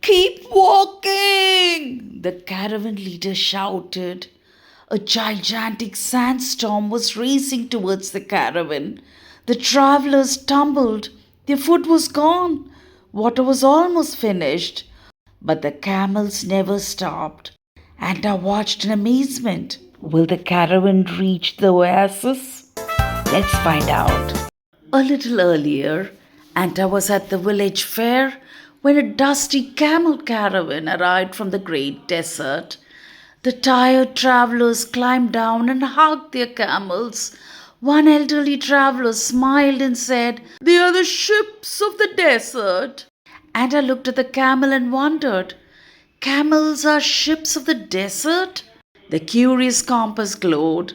Keep walking, the caravan leader shouted. A gigantic sandstorm was racing towards the caravan. The travelers stumbled. Their food was gone. Water was almost finished. But the camels never stopped. Anta watched in amazement. Will the caravan reach the oasis? Let's find out. A little earlier, Anta was at the village fair when a dusty camel caravan arrived from the great desert. The tired travelers climbed down and hugged their camels. One elderly traveler smiled and said, "They are the ships of the desert." Anta looked at the camel and wondered, "Camels are ships of the desert?" The curious compass glowed,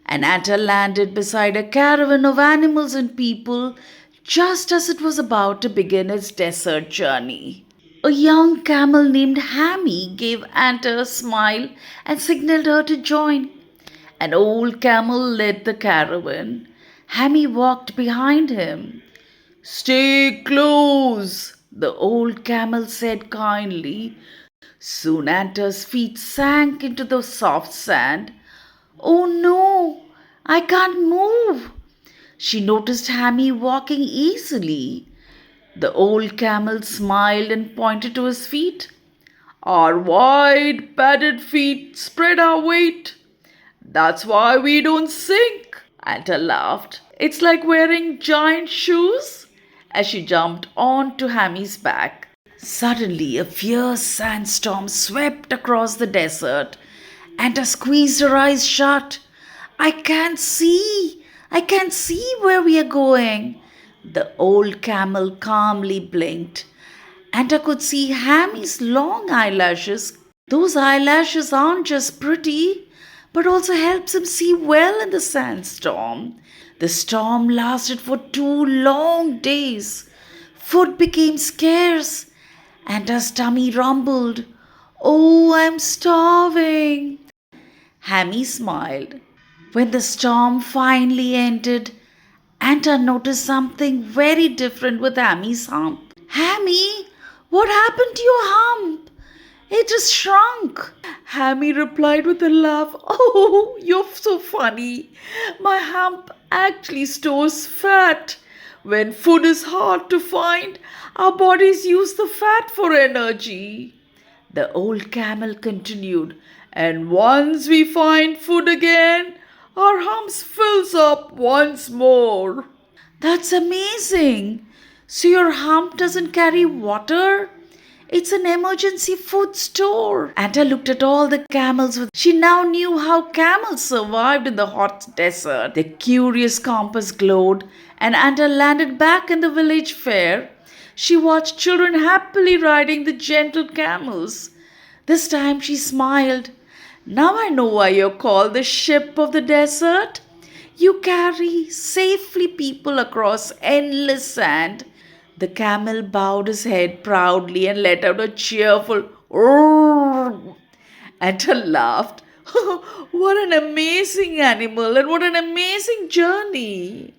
and Anta landed beside a caravan of animals and people just as it was about to begin its desert journey. A young camel named Hammy gave Anta a smile and signaled her to join. An old camel led the caravan. Hammy walked behind him. "Stay close," the old camel said kindly. Soon Anta's feet sank into the soft sand. "Oh no, I can't move." She noticed Hammy walking easily. The old camel smiled and pointed to his feet. "Our wide, padded feet spread our weight. That's why we don't sink." Anta laughed. "It's like wearing giant shoes," as she jumped onto Hammy's back. Suddenly, a fierce sandstorm swept across the desert. Anta squeezed her eyes shut. "I can't see. I can't see where we are going." The old camel calmly blinked. Anta could see Hammy's long eyelashes. Those eyelashes aren't just pretty, but also helps him see well in the sandstorm. The storm lasted for 2 long days. Food became scarce. Anta's tummy rumbled. "Oh, I'm starving." Hammy smiled. When the storm finally ended, Anta noticed something very different with Hammy's hump. "Hammy, what happened to your hump? It just shrunk." Hammy replied with a laugh. "Oh, you're so funny. My hump actually stores fat. When food is hard to find, our bodies use the fat for energy." The old camel continued, "And once we find food again, our humps fills up once more." "That's amazing. So your hump doesn't carry water? It's an emergency food store." Anta looked at all the camels. She now knew how camels survived in the hot desert. The curious compass glowed, and Anta landed back in the village fair. She watched children happily riding the gentle camels. This time she smiled. "Now I know why you're called the ship of the desert. You carry safely people across endless sand." The camel bowed his head proudly and let out a cheerful "roar." Anta laughed. "What an amazing animal and what an amazing journey."